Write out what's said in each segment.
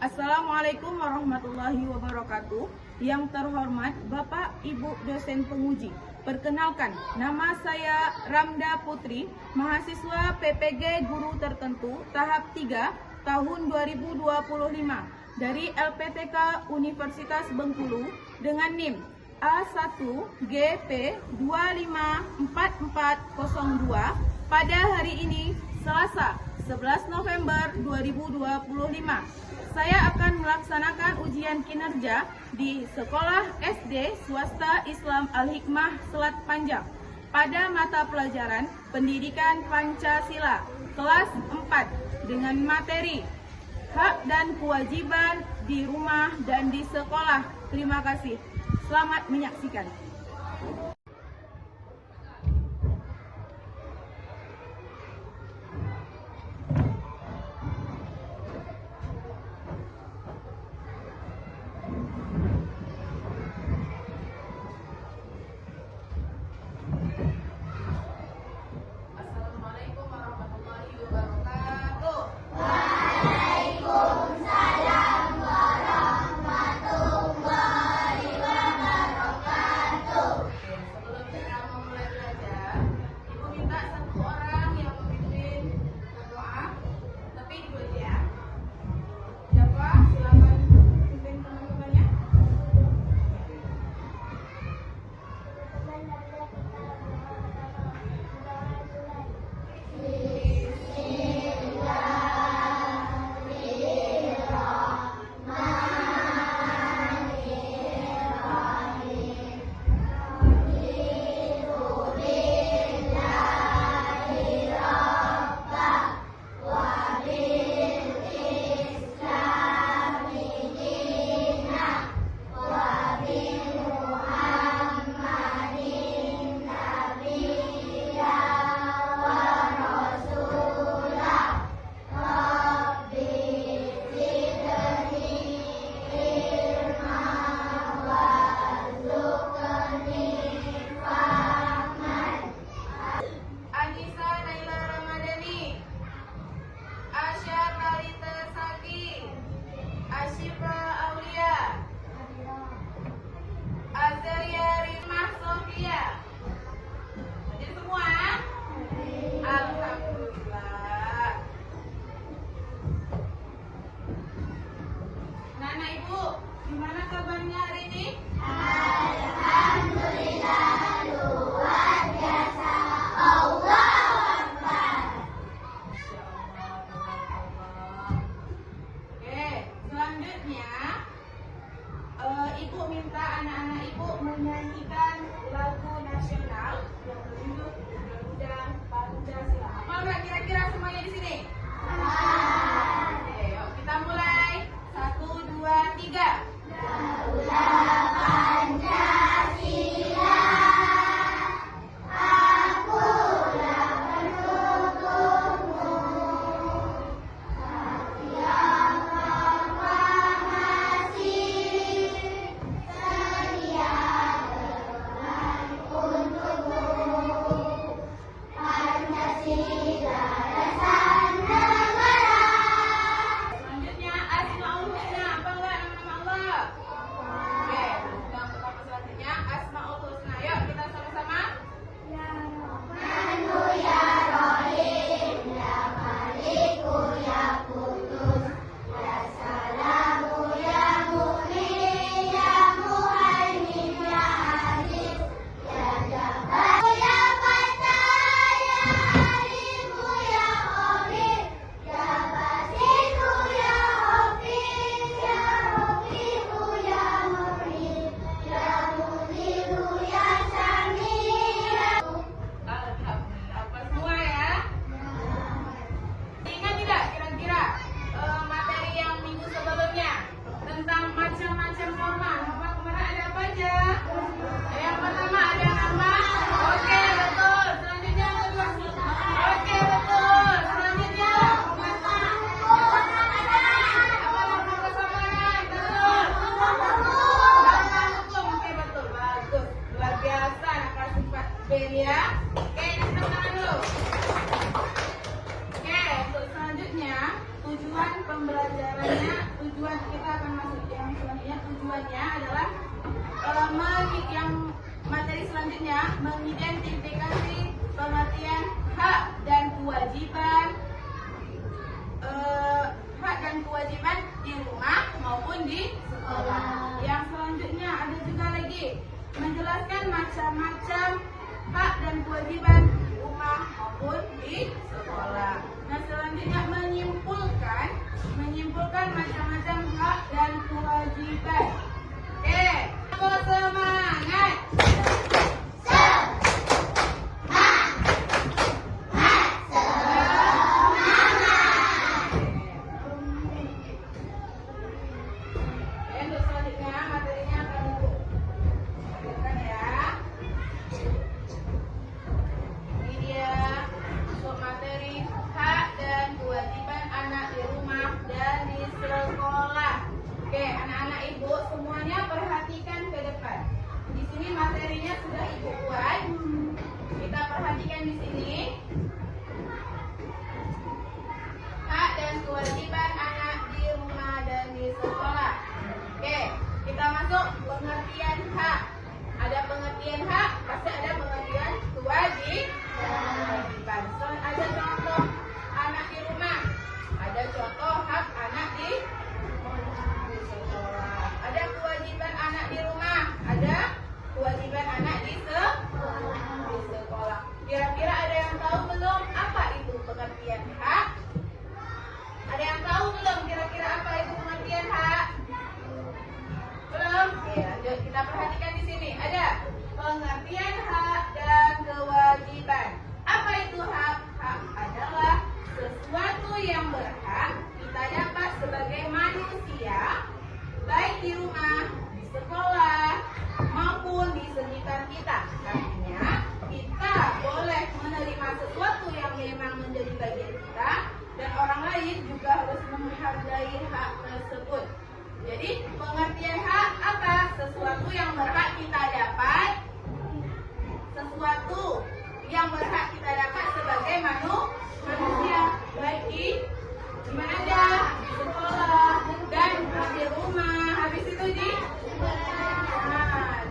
Assalamualaikum warahmatullahi wabarakatuh. Yang terhormat Bapak Ibu dosen penguji, perkenalkan, nama saya Ramda Putri, mahasiswa PPG Guru Tertentu tahap 3 tahun 2025 dari LPTK Universitas Bengkulu dengan NIM A1GP254402 pada hari ini Selasa 11 November 2025. Saya akan melaksanakan ujian kinerja di Sekolah SD Swasta Islam Al-Hikmah Selat Panjang pada mata pelajaran Pendidikan Pancasila kelas 4 dengan materi hak dan kewajiban di rumah dan di sekolah. Terima kasih. Selamat menyaksikan. Assalamualaikum warahmatullahi wabarakatuh. Waalaikumsalam warahmatullahi wabarakatuh. Sebelum kita memulai belajar, Ibu minta satu orang yang memimpin berdoa, tapi Ibu aja ya. Siapa? Silakan pimpin teman-temannya. Anissa Naila Ramadhani, Asya Talita Saki, Asyifa Aulia, Azaria Rimah Sofia. Jadi semua? Alhamdulillah. Nana Ibu, gimana kabarnya hari ini? Alhamdulillah, luar biasa. Allahu Akbar. Masya Allah, tabarakallah. Oke, selanjutnya Ibu minta anak-anak Ibu menyanyikan lagu nasional yang berjudul Undang-Undang Pancasila. Hafal nggak kira-kira semuanya di sini? Oke, yuk kita mulai. 1, 2, 3. Daulah Pancasila, akulah pendukungmu. Setiap proklamasi sedia berperan untukmu. Pancasila dasar negara, yang materi selanjutnya mengidentifikasi pengertian hak dan kewajiban di rumah maupun di sekolah. Yang selanjutnya ada juga lagi menjelaskan macam-macam hak dan kewajiban di rumah maupun di sekolah. Nah, selanjutnya menyimpulkan macam-macam hak dan kewajiban. Oke, semangat. Untuk selanjutnya materinya akan ibu hadirkan ya. Ini dia untuk materi hak dan kewajiban anak di rumah dan di sekolah. Oke, anak-anak ibu semuanya perhatikan ke depan. Di sini materinya sudah ibu buat. Kita perhatikan di sini. Hak dan kewajiban anak di rumah dan di sekolah. Oke, kita masuk pengertian hak. Ada pengertian hak, pasti ada pengertian kewajiban. Ada contoh anak di rumah, ada contoh hak anak di sekolah. Ada kewajiban anak di rumah, ada kewajiban anak di sekolah. Kira-kira ada yang tahu belum apa itu pengertian hak? Ada yang tahu belum kira-kira apa itu pengertian hak? Belum? Oke, lanjut kita perhatikan di sini. Ada pengertian hak dan kewajiban. Apa itu hak? Hak adalah sesuatu yang berhak kita dapat sebagai manusia, baik di rumah, di sekolah, maupun di sekitar kita. Artinya, kita boleh menerima sesuatu yang memang menjadi bagian kita, dan orang lain juga harus menghargai hak tersebut. Jadi, pengertian hak apa? Sesuatu yang berhak kita dapat. Sesuatu yang berhak kita dapat sebagai manusia, baik di mana aja, di sekolah, dan di rumah. Habis itu di rumah sekolah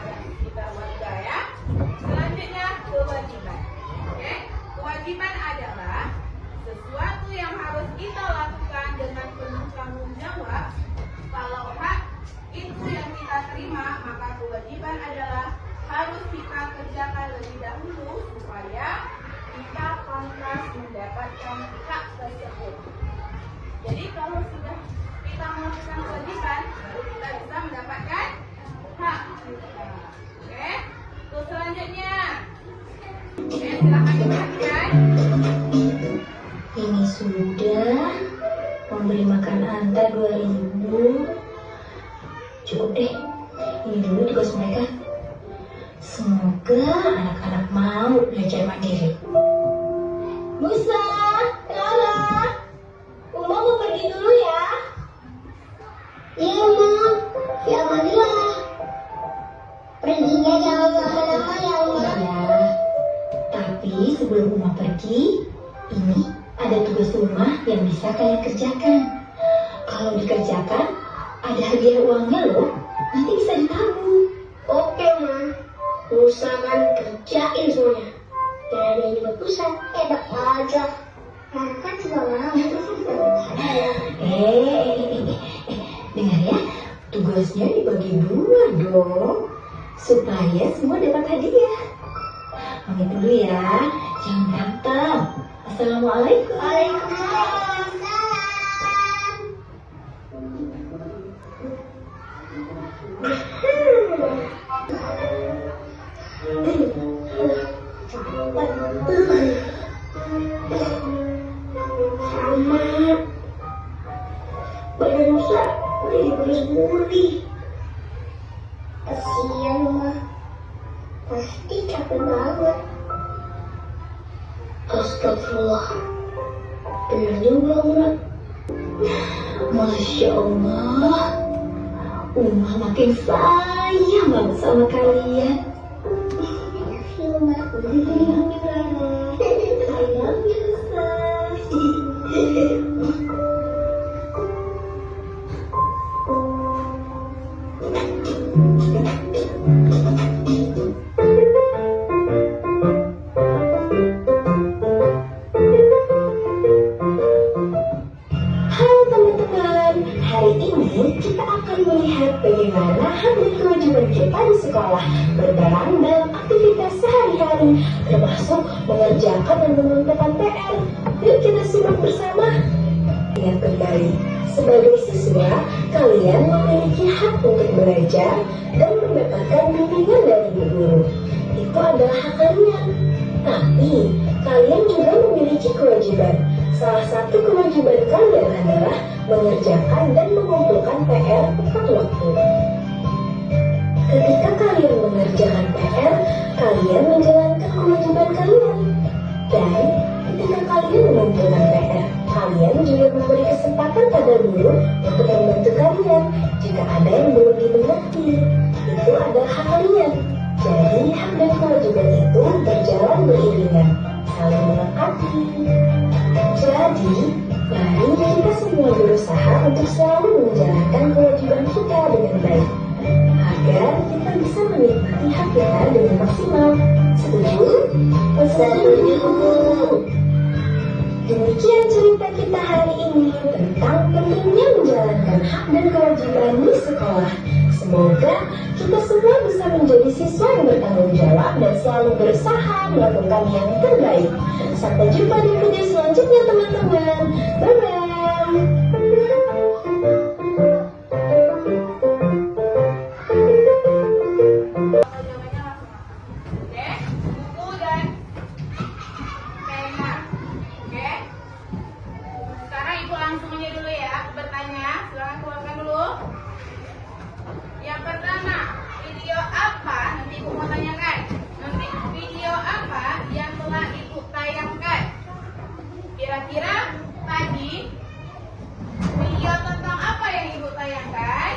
dan sekitar warga ya. Selanjutnya kewajiban. Oke, kewajiban adalah sesuatu yang harus kita lakukan dengan penuh tanggung jawab. Kalau hak itu yang kita terima, maka kewajiban adalah harus kita kerjakan lebih dahulu supaya kita pantas mendapatkan hak tersebut. Jadi kalau sudah kita melakukan kewajiban, baru kita bisa mendapatkan hak. Oke, terus selanjutnya. Oke, silakan diperhatikan. Ini sudah memberi makan Anta 2000. Cukup deh, ini dulu tugas mereka. Semoga anak-anak mau belajar mandiri. Musa, Lala, Uma mau pergi dulu ya. Iya, Ma. Ya, mandilah. Perginya jangan lama-lama ya, Uma. Iya. Tapi sebelum Uma pergi, ini ada tugas rumah yang bisa kalian kerjakan. Kalau dikerjakan, ada hadiah uangnya loh. Nanti bisa ditabung. Oke, Ma. Musa kan kerjain semuanya. Dan ada juga pusat. Enak aja. Rara kan juga mau. Dengar ya. Tugasnya dibagi 2 dong. Supaya semua dapat hadiah. Pamit dulu ya. Jangan berantem. Assalamualaikum. Waalaikumsalam. Sama badan Musa udah dibulis-buli. Kasian mah, pasti capek banget. Astagfirullah, bener juga Umar. Masya Allah, Umar makin sayang banget sama kalian. Sayang, Hai teman-teman, hari ini kita akan melihat bagaimana hak dan kewajiban kita di sekolah berperan dalam aktivitas sehari-hari, termasuk mengerjakan dan mengumpulkan PR. Yuk kita simak bersama. Ingat kembali, sebagai siswa, kalian memiliki hak untuk belajar dan mendapatkan bimbingan dari guru. Itu adalah hak kalian. Tapi, kalian juga memiliki kewajiban. Salah satu kewajiban kalian adalah mengerjakan dan mengumpulkan PR tepat waktu. Ketika kalian mengerjakan PR, kalian menjalankan kewajiban kalian. Dan ketika kalian mengumpulkan PR, kalian juga memberi kesempatan pada guru untuk membantu kalian jika ada yang belum dimengerti. Itu adalah hak kalian. Jadi, hak dan kewajiban itu berjalan beriringan, saling melengkapi. Jadi, mari kita semua berusaha untuk selalu menjalankan kewajiban kita dengan baik, agar kita bisa menikmati hak kita dengan maksimal. Setuju? Setuju. Demikian cerita kita hari ini tentang pentingnya menjalankan hak dan kewajiban di sekolah. Semoga kita semua bisa menjadi siswa yang bertanggung jawab dan selalu berusaha melakukan yang terbaik. Sampai jumpa di video selanjutnya teman-teman. Bye-bye. Oke, buku dan pena. Oke. Sekarang ibu langsung aja dulu ya bertanya. Silakan keluarkan dulu. Yang pertama, video apa? Nanti ibu mau tanyakan. Nanti video apa yang telah ibu tayangkan? Kira-kira tadi video tentang apa yang ibu tayangkan?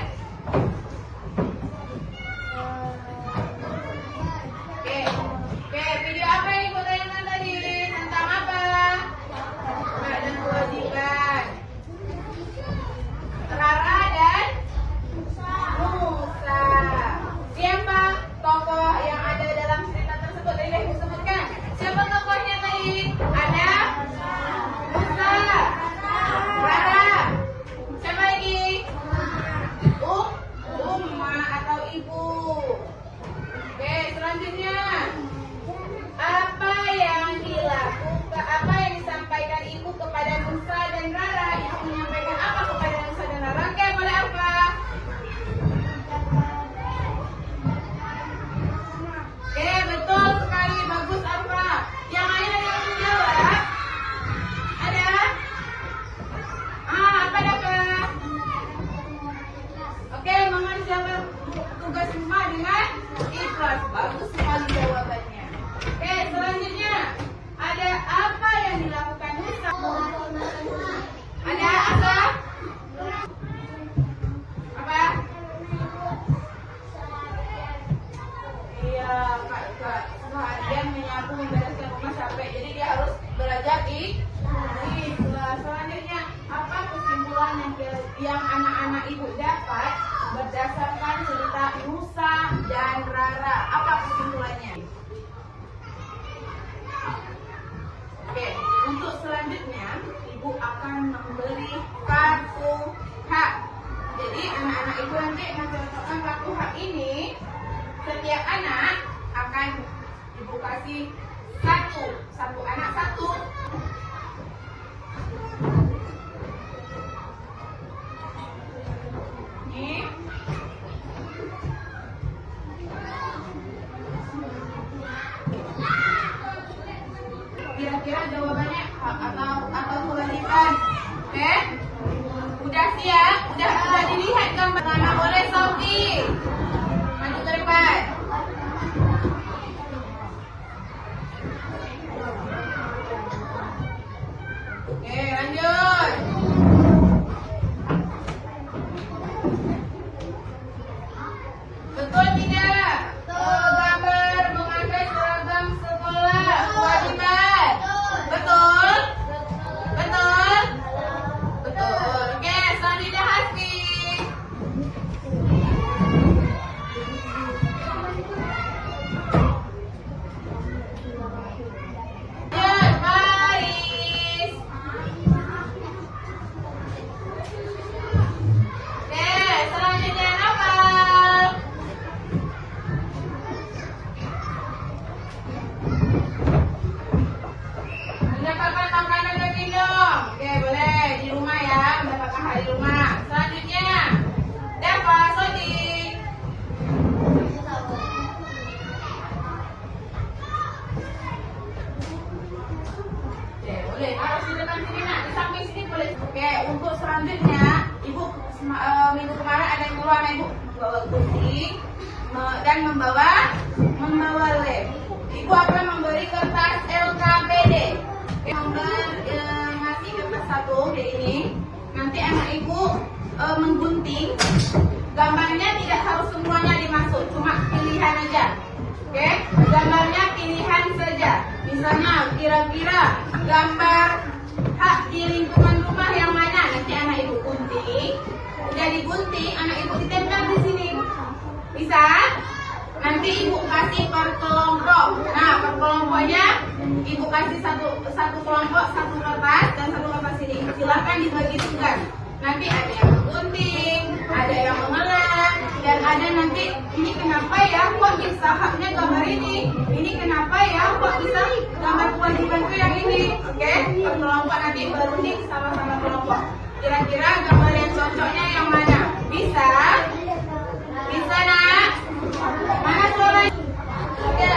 Oke, video apa yang ibu tayangkan tadi? Tentang apa? Hak dan kewajiban. Rara dan Musa. Siapa tokoh yang ada dalam cerita tersebut? Tadi ibu sebutkan. Siapa tokohnya tadi? Ada Musa, Rara. Siapa lagi? Umma atau ibu. Oke, selanjutnya. Apa yang dilakukan? Apa yang disampaikan ibu kepada Musa dan Rara? Ibu menyampaikan apa kepada Musa dan Rara? Oke, boleh apa? Oke, betul sekali. Bagus apa? Yang lain ada yang menjawab? Ada? Apa dapat? Oke, mama dijawab tugas rumah dengan ikhlas. Bagus sekali jawabannya. Oke, selanjutnya ada apa yang dilakukan Musa? Ada apa? Apa? Iya, kak seharian menyapu membereskan rumah capek, jadi dia harus belajar di kelas. Selanjutnya, apa kesimpulan yang anak-anak ibu dapat berdasarkan cerita Musa dan Rara? Apa kesimpulannya? Oke, untuk selanjutnya ibu akan memberi kartu hak. Jadi anak-anak ibu nanti mencontohkan kartu hak ini. Setiap anak akan ibu kasih satu anak satu. Ini. Kira-kira jawabannya atau kewajiban? Oke? Udah siap? Udah dilihat gambar? Mana boleh Sofi? Maju ke depan. Oke, lanjut. Betul tidak? Gambar memakai seragam sekolah kewajiban. Betul? Betul? Betul. Oke, selanjutnya Hasbi. akan membawa lem. Ibu akan memberi kertas LKPD. Ngasih kertas satu kayak ini. Nanti anak ibu menggunting. Gambarnya tidak harus semuanya dimasuk, cuma pilihan aja. Oke, gambarnya pilihan saja. Misalnya kira-kira gambar hak di lingkungan rumah yang mana, nanti anak ibu gunting. Udah digunting, anak ibu ditempel di sini. Bisa? Nanti ibu kasih per kelompok. Nah, per kelompoknya ibu kasih satu kelompok satu kertas dan satu kertas ini. Silakan dibagi tugas. Nanti ada yang menggunting, ada yang mengelak, dan ada nanti ini kenapa ya kok bisa haknya gambar ini? Ini kenapa ya kok bisa gambar kewajibanku yang ini? Oke, per kelompok nanti berunding sama-sama kelompok. Kira-kira gambar yang cocoknya yang mana? Bisa? Bisa nak? Mana suaranya? Oke.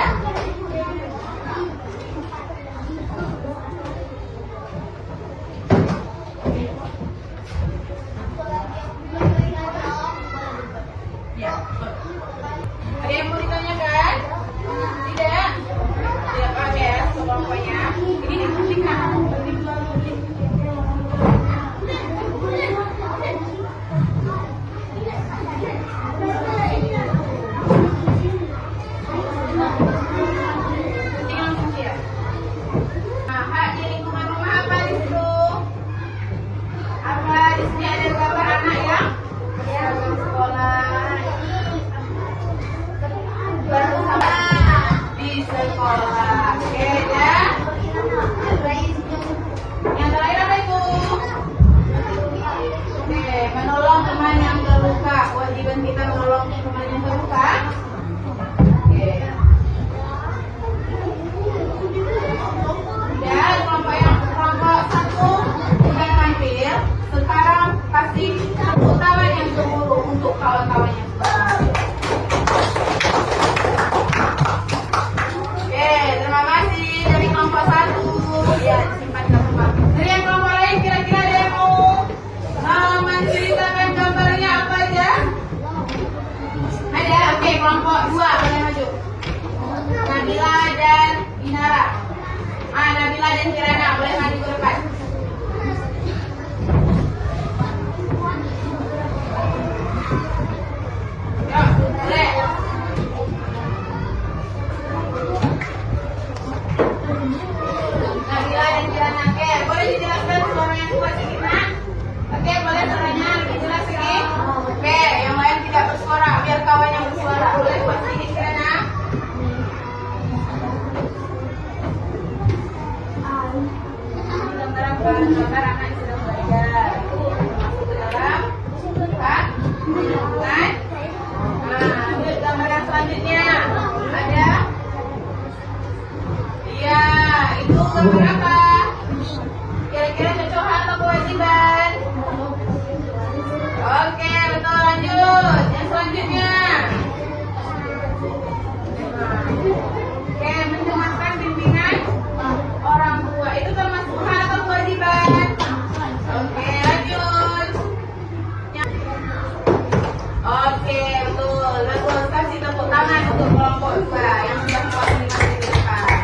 Ya. Ada yang mau ditanyakan? Tidak? Tidak apa ya kelompoknya. Ini digunting kan? Menolong teman yang terluka. Kewajiban kita menolong teman yang terluka. Oke. Dan kelompok satu sudah tampil. Sekarang kasih tepuk tangan yang gemuruh untuk kawan-kawannya. Oke, terima kasih dari kelompok satu. Ya, simpan tempat. Dari yang kelompok lain kira-kira ada yang mau menceritakan gambarnya apa aja? Ada? Oke, kelompok 2 boleh maju. Nabila dan Inara. Nabila dan Kirana boleh maju ke depan. Yuk, boleh. Nabila dan Kirana. Oke, boleh dijelaskan suara yang kuat sedikit, Nak? Oke, boleh suaranya lebih jelas sedikit? Oke, yang lain tidak bersuara, biar kawan yang bersuara. Boleh buat sedikit, Kirana? Gambar apa? Gambar anak yang sedang belajar. Masuk ke dalam. Buka. Bukan. Nah, ambil gambar yang selanjutnya. Ada? Iya, itu gambar apa? Kira-kira cocok atau kewajiban? Oke, betul, lanjut. Yang selanjutnya. Oke, mendengarkan bimbingan orang tua. Itu termasuk hal atau kewajiban? Oke, lanjut. Oke, betul. Bagus, kasih tepuk tangan untuk kelompok 2 yang sudah kuat menikmati di depan.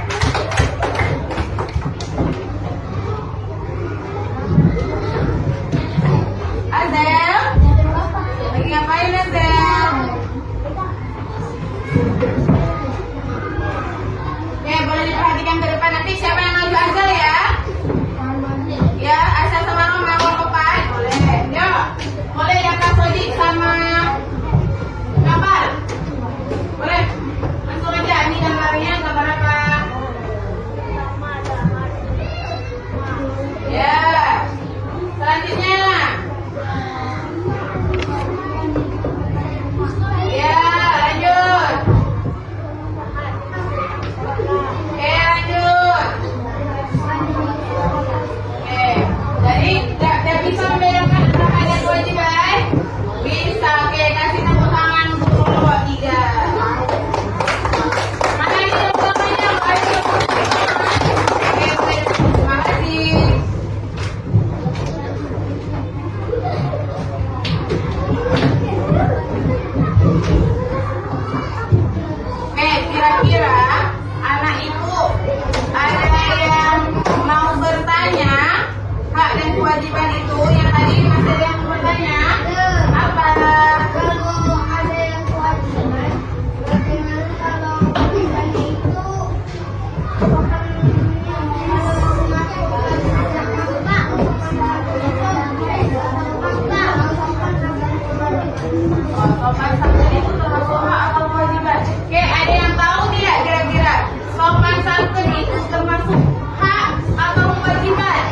Sopan santun itu termasuk hak atau kewajiban? Oke, ada yang tahu tidak kira-kira sopan santun itu termasuk hak atau kewajiban?